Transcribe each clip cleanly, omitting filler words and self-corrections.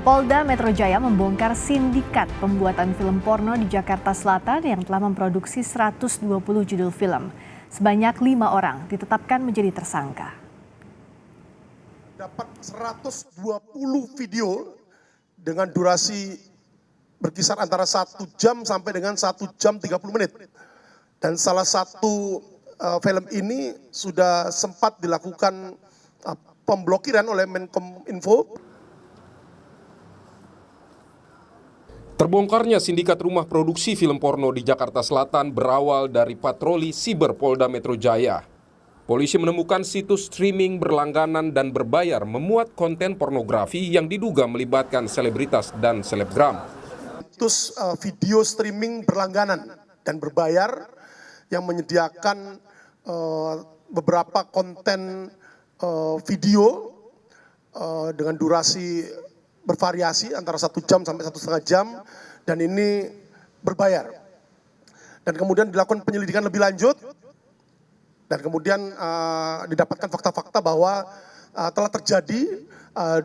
Polda Metro Jaya membongkar sindikat pembuatan film porno di Jakarta Selatan yang telah memproduksi 120 judul film. Sebanyak 5 orang ditetapkan menjadi tersangka. Dapat 120 video dengan durasi berkisar antara 1 jam sampai dengan 1 jam 30 menit. Dan salah satu film ini sudah sempat dilakukan pemblokiran oleh Menkominfo. Terbongkarnya sindikat rumah produksi film porno di Jakarta Selatan berawal dari patroli siber Polda Metro Jaya. Polisi menemukan situs streaming berlangganan dan berbayar memuat konten pornografi yang diduga melibatkan selebritas dan selebgram. Situs video streaming berlangganan dan berbayar yang menyediakan beberapa konten video dengan durasi bervariasi antara 1 jam sampai 1,5 jam dan ini berbayar. Dan kemudian dilakukan penyelidikan lebih lanjut dan kemudian didapatkan fakta-fakta bahwa telah terjadi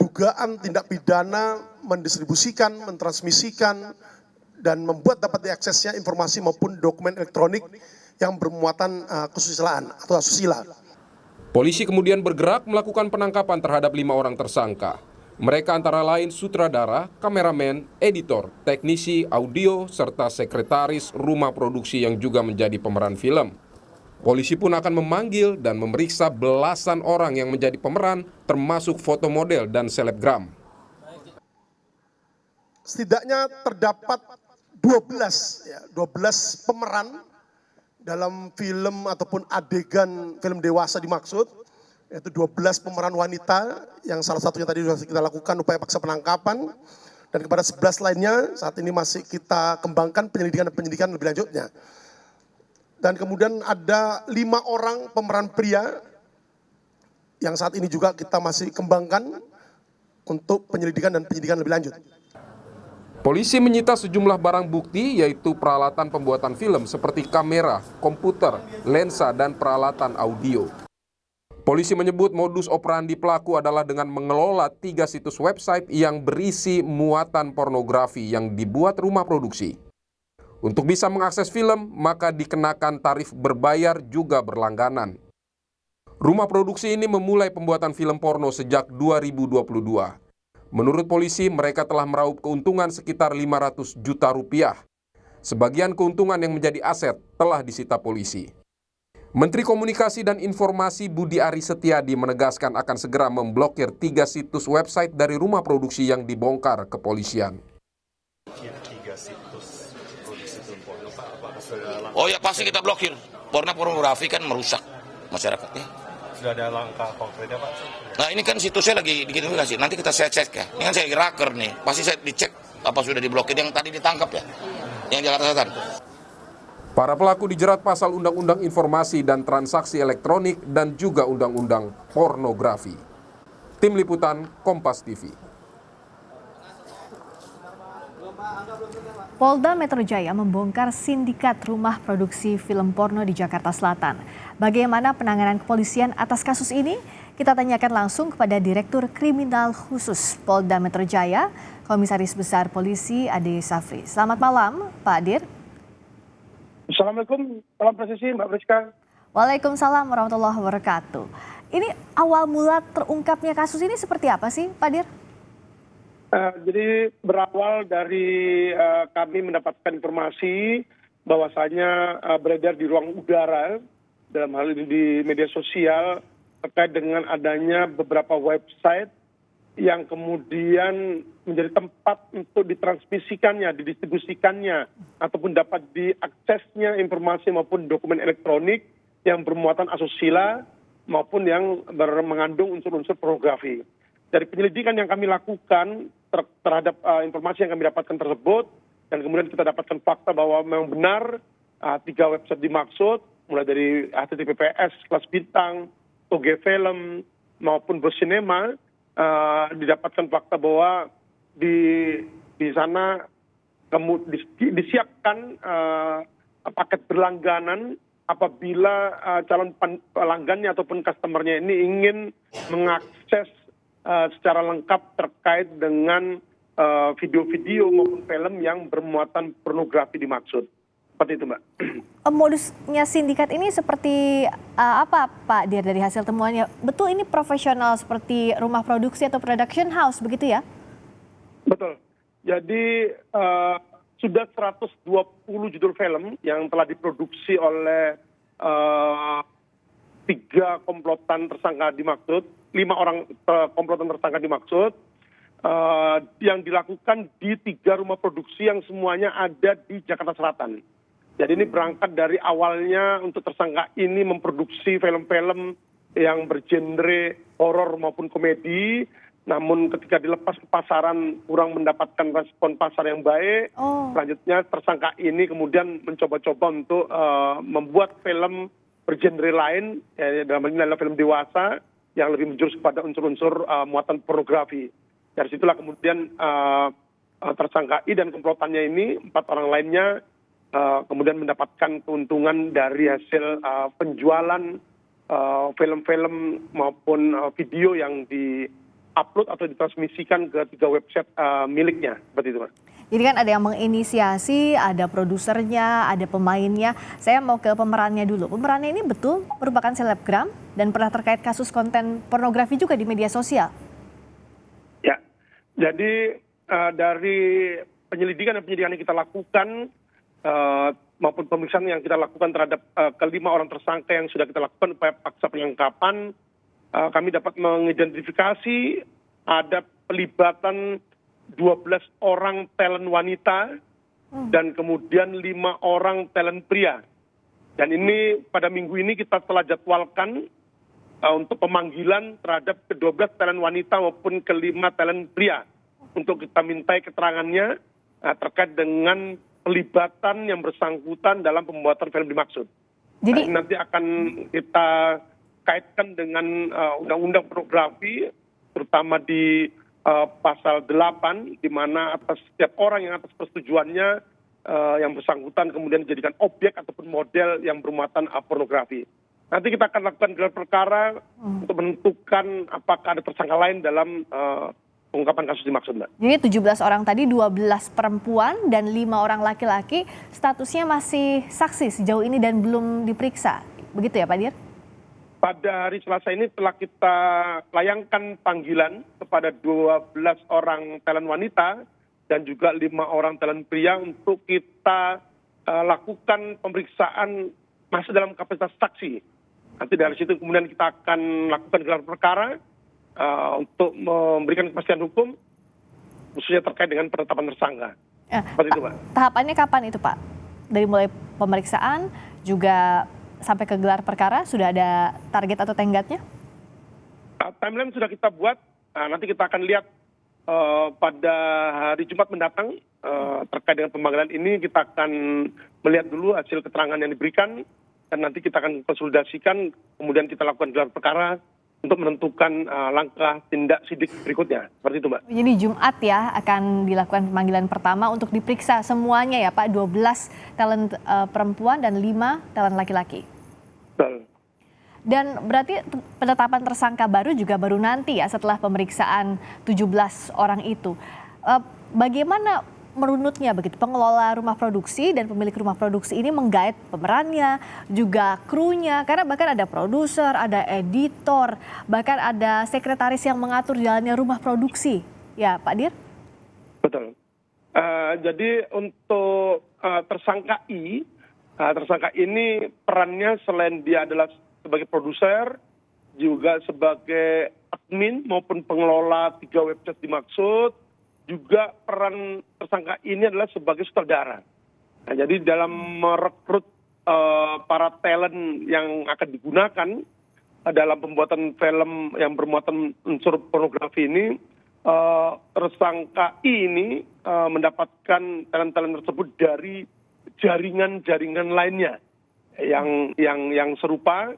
dugaan tindak pidana mendistribusikan, mentransmisikan dan membuat dapat diaksesnya informasi maupun dokumen elektronik yang bermuatan kesusilaan atau asusila. Polisi kemudian bergerak melakukan penangkapan terhadap 5 orang tersangka. Mereka antara lain sutradara, kameramen, editor, teknisi, audio, serta sekretaris rumah produksi yang juga menjadi pemeran film. Polisi pun akan memanggil dan memeriksa belasan orang yang menjadi pemeran, termasuk foto model dan selebgram. Setidaknya terdapat 12 pemeran dalam film ataupun adegan film dewasa dimaksud. Yaitu 12 pemeran wanita yang salah satunya tadi sudah kita lakukan upaya paksa penangkapan. Dan kepada 11 lainnya saat ini masih kita kembangkan penyelidikan dan penyidikan lebih lanjutnya. Dan kemudian ada 5 orang pemeran pria yang saat ini juga kita masih kembangkan untuk penyelidikan dan penyidikan lebih lanjut. Polisi menyita sejumlah barang bukti yaitu peralatan pembuatan film seperti kamera, komputer, lensa, dan peralatan audio. Polisi menyebut modus operandi pelaku adalah dengan mengelola 3 situs website yang berisi muatan pornografi yang dibuat rumah produksi. Untuk bisa mengakses film, maka dikenakan tarif berbayar juga berlangganan. Rumah produksi ini memulai pembuatan film porno sejak 2022. Menurut polisi, mereka telah meraup keuntungan sekitar 500 juta rupiah. Sebagian keuntungan yang menjadi aset telah disita polisi. Menteri Komunikasi dan Informasi Budi Ari Setiadi menegaskan akan segera memblokir 3 situs website dari rumah produksi yang dibongkar kepolisian. Oh ya pasti kita blokir. Pornografi kan merusak masyarakat ya. Sudah ada langkah konkretnya Pak? Nah ini kan situsnya lagi diidentifikasi. Nanti kita saya cek ya. Ini kan saya raker nih. Pasti saya dicek apa sudah diblokir yang tadi ditangkap ya. Yang Jakarta Selatan. Para pelaku dijerat pasal Undang-Undang Informasi dan Transaksi Elektronik dan juga Undang-Undang Pornografi. Tim Liputan Kompas TV. Polda Metro Jaya membongkar sindikat rumah produksi film porno di Jakarta Selatan. Bagaimana penanganan kepolisian atas kasus ini? Kita tanyakan langsung kepada Direktur Kriminal Khusus Polda Metro Jaya, Komisaris Besar Polisi Ade Safri. Selamat malam, Pak Dir. Assalamualaikum, salam presisi Mbak Priska. Waalaikumsalam warahmatullahi wabarakatuh. Ini awal mula terungkapnya kasus ini seperti apa sih, Pak Dir? Jadi berawal dari kami mendapatkan informasi bahwasanya beredar di ruang udara, dalam hal ini di media sosial, terkait dengan adanya beberapa website yang kemudian menjadi tempat untuk ditransmisikannya, didistribusikannya, ataupun dapat diaksesnya informasi maupun dokumen elektronik yang bermuatan asusila maupun yang mengandung unsur-unsur pornografi. Dari penyelidikan yang kami lakukan terhadap informasi yang kami dapatkan tersebut, dan kemudian kita dapatkan fakta bahwa memang benar 3 website dimaksud, mulai dari HTTPS, Kelas Bintang, Toge Film, maupun Bersinema, didapatkan fakta bahwa di sana disiapkan paket berlangganan apabila calon pelanggannya ataupun customernya ini ingin mengakses secara lengkap terkait dengan video-video maupun film yang bermuatan pornografi dimaksud. Seperti itu, Mbak. Modusnya sindikat ini seperti apa Pak Dir dari hasil temuannya? Betul ini profesional seperti rumah produksi atau production house begitu ya? Betul. Jadi sudah 120 judul film yang telah diproduksi oleh 3 komplotan tersangka dimaksud, 5 orang komplotan tersangka dimaksud, yang dilakukan di 3 rumah produksi yang semuanya ada di Jakarta Selatan. Jadi ini berangkat dari awalnya untuk tersangka ini memproduksi film-film yang bergenre horor maupun komedi, namun ketika dilepas ke pasaran kurang mendapatkan respon pasar yang baik. Selanjutnya tersangka ini kemudian mencoba-coba untuk membuat film bergenre lain, dalam hal ini adalah film dewasa yang lebih menjurus kepada unsur-unsur muatan pornografi. Dari situlah kemudian tersangka I dan komplotannya ini 4 orang lainnya kemudian mendapatkan keuntungan dari hasil penjualan film-film maupun video yang di-upload atau ditransmisikan ke 3 website miliknya, seperti itu, Pak. Jadi kan ada yang menginisiasi, ada produsernya, ada pemainnya. Saya mau ke pemerannya dulu. Pemerannya ini betul merupakan selebgram dan pernah terkait kasus konten pornografi juga di media sosial. Ya, jadi dari penyelidikan dan penyidikan yang kita lakukan maupun pemeriksaan yang kita lakukan terhadap ke-5 orang tersangka yang sudah kita lakukan upaya paksa penangkapan, kami dapat mengidentifikasi ada pelibatan 12 orang talent wanita dan kemudian 5 orang talent pria. Dan ini pada minggu ini kita telah jadwalkan untuk pemanggilan terhadap ke-12 talent wanita maupun ke-5 talent pria untuk kita mintai keterangannya terkait dengan pelibatan yang bersangkutan dalam pembuatan film dimaksud. Jadi nanti akan kita kaitkan dengan undang-undang pornografi, terutama di pasal 8, di mana atas setiap orang yang atas persetujuannya yang bersangkutan kemudian dijadikan objek ataupun model yang bermuatan pornografi. Nanti kita akan lakukan gelar perkara untuk menentukan apakah ada tersangka lain dalam pengungkapan kasus dimaksud, Mbak. Jadi 17 orang tadi, 12 perempuan dan 5 orang laki-laki, statusnya masih saksi sejauh ini dan belum diperiksa. Begitu ya Pak Dir? Pada hari Selasa ini telah kita layangkan panggilan kepada 12 orang talent wanita dan juga 5 orang talent pria untuk kita lakukan pemeriksaan masih dalam kapasitas saksi. Nanti dari situ kemudian kita akan lakukan gelar perkara untuk memberikan kepastian hukum, khususnya terkait dengan penetapan tersangka. Seperti itu, Pak. Tahapannya kapan itu, Pak? Dari mulai pemeriksaan juga sampai ke gelar perkara, sudah ada target atau tenggatnya? Timeline sudah kita buat, nanti kita akan lihat pada hari Jumat mendatang terkait dengan pemanggilan ini. Kita akan melihat dulu hasil keterangan yang diberikan dan nanti kita akan konsolidasikan, kemudian kita lakukan gelar perkara untuk menentukan langkah tindak sidik berikutnya. Seperti itu, Mbak. Jadi Jumat ya akan dilakukan pemanggilan pertama untuk diperiksa semuanya ya Pak, 12 talent perempuan dan 5 talent laki-laki. Betul. Dan berarti penetapan tersangka baru juga baru nanti ya setelah pemeriksaan 17 orang itu. Bagaimana merunutnya begitu pengelola rumah produksi dan pemilik rumah produksi ini menggait pemerannya, juga krunya, karena bahkan ada produser, ada editor, bahkan ada sekretaris yang mengatur jalannya rumah produksi. Ya Pak Dir? Betul. Jadi untuk tersangka I, tersangka ini perannya selain dia adalah sebagai produser, juga sebagai admin maupun pengelola 3 website dimaksud, juga peran tersangka ini adalah sebagai sutradara. Nah, jadi dalam merekrut para talent yang akan digunakan dalam pembuatan film yang bermuatan unsur pornografi ini, tersangka I ini mendapatkan talent-talent tersebut dari jaringan-jaringan lainnya yang serupa,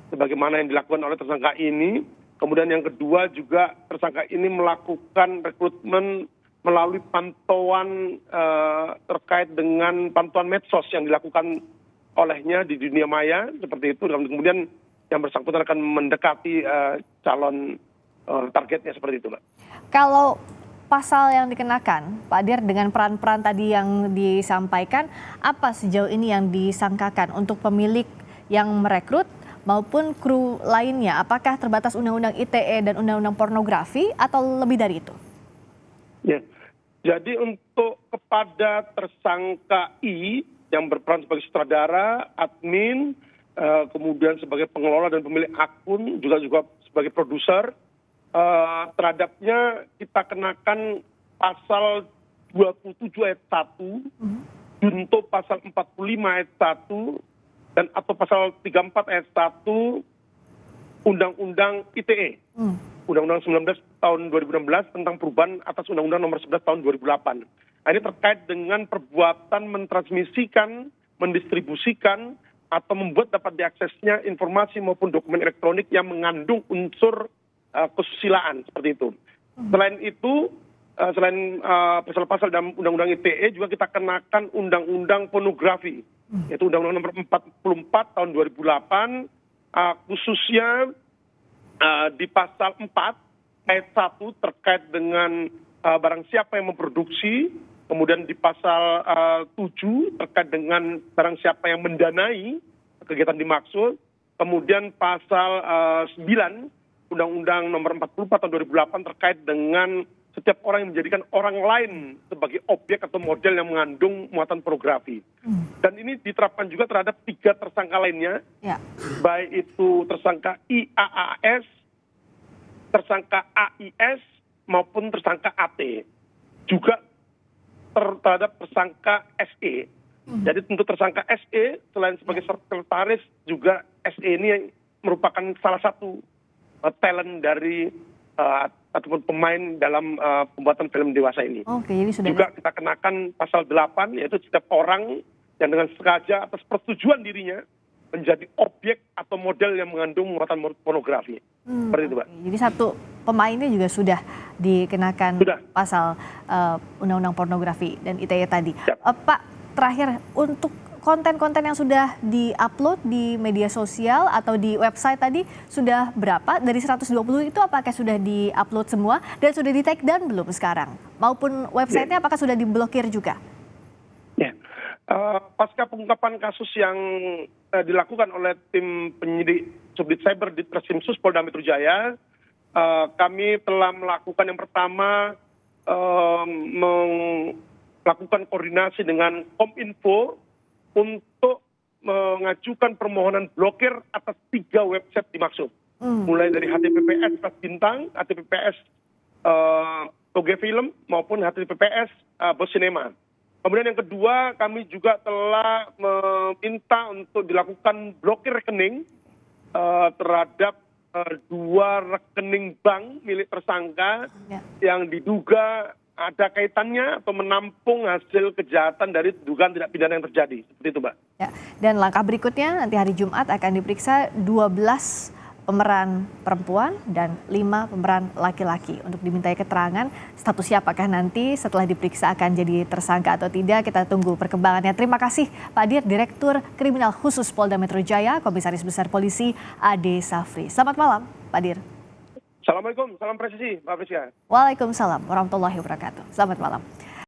sebagaimana yang dilakukan oleh tersangka ini. Kemudian yang kedua juga tersangka ini melakukan rekrutmen melalui pantauan terkait dengan pantauan medsos yang dilakukan olehnya di dunia maya seperti itu. Dan kemudian yang bersangkutan akan mendekati calon targetnya seperti itu, Mbak. Kalau pasal yang dikenakan, Pak Dir, dengan peran-peran tadi yang disampaikan, apa sejauh ini yang disangkakan untuk pemilik yang merekrut maupun kru lainnya? Apakah terbatas Undang-Undang ITE dan Undang-Undang Pornografi atau lebih dari itu? Ya, jadi untuk kepada tersangka I yang berperan sebagai sutradara, admin, kemudian sebagai pengelola dan pemilik akun, juga sebagai produser, terhadapnya kita kenakan pasal 27 ayat 1, junto pasal 45 ayat 1, dan atau pasal 34 ayat 1 Undang-Undang ITE, Undang-Undang 19 tahun 2016 tentang perubahan atas Undang-Undang nomor 11 tahun 2008. Nah, ini terkait dengan perbuatan mentransmisikan, mendistribusikan, atau membuat dapat diaksesnya informasi maupun dokumen elektronik yang mengandung unsur kesusilaan, seperti itu. Selain itu, selain pasal-pasal dalam Undang-Undang ITE, juga kita kenakan Undang-Undang Pornografi, yaitu Undang-Undang nomor 44 tahun 2008, khususnya di pasal 4 ayat 1 terkait dengan barang siapa yang memproduksi, kemudian di pasal 7 terkait dengan barang siapa yang mendanai kegiatan dimaksud, kemudian pasal 9 Undang-Undang nomor 44 tahun 2008 terkait dengan setiap orang yang menjadikan orang lain sebagai objek atau model yang mengandung muatan pornografi. Dan ini diterapkan juga terhadap 3 tersangka lainnya, baik itu tersangka IAAS, tersangka AIS, maupun tersangka AT. Juga terhadap tersangka SE. Jadi untuk tersangka SE, selain sebagai sekretaris, juga SE ini merupakan salah satu talent dari ataupun pemain dalam pembuatan film dewasa ini. Oke, jadi sudah juga kita kenakan pasal 8, yaitu setiap orang yang dengan sengaja atas persetujuan dirinya menjadi objek atau model yang mengandung muatan pornografi. Seperti itu, Pak. Jadi satu pemainnya juga sudah dikenakan pasal Undang-Undang Pornografi dan ITE tadi. Pak, terakhir, untuk konten-konten yang sudah di-upload di media sosial atau di website tadi sudah berapa? Dari 120 itu apakah sudah di-upload semua dan sudah di-take down belum sekarang? Maupun websitenya apakah sudah diblokir juga? Ya, pasca pengungkapan kasus yang dilakukan oleh tim penyidik Subdit Cyber di Treskrimsus Polda Metro Jaya, kami telah melakukan yang pertama melakukan koordinasi dengan Kominfo untuk mengajukan permohonan blokir atas 3 website dimaksud. Mulai dari HTTPS Bintang, HTTPS Toge Film, maupun HTTPS Bos Cinema. Kemudian yang kedua, kami juga telah meminta untuk dilakukan blokir rekening terhadap 2 rekening bank milik tersangka yang diduga ada kaitannya atau menampung hasil kejahatan dari dugaan tindak pidana yang terjadi. Seperti itu, Mbak. Ya, dan langkah berikutnya nanti hari Jumat akan diperiksa 12 pemeran perempuan dan 5 pemeran laki-laki untuk dimintai keterangan statusnya apakah nanti setelah diperiksa akan jadi tersangka atau tidak. Kita tunggu perkembangannya. Terima kasih Pak Dir, Direktur Kriminal Khusus Polda Metro Jaya, Komisaris Besar Polisi Ade Safri. Selamat malam, Pak Dir. Assalamualaikum, salam presisi, Mbak Friska. Waalaikumsalam warahmatullahi wabarakatuh. Selamat malam.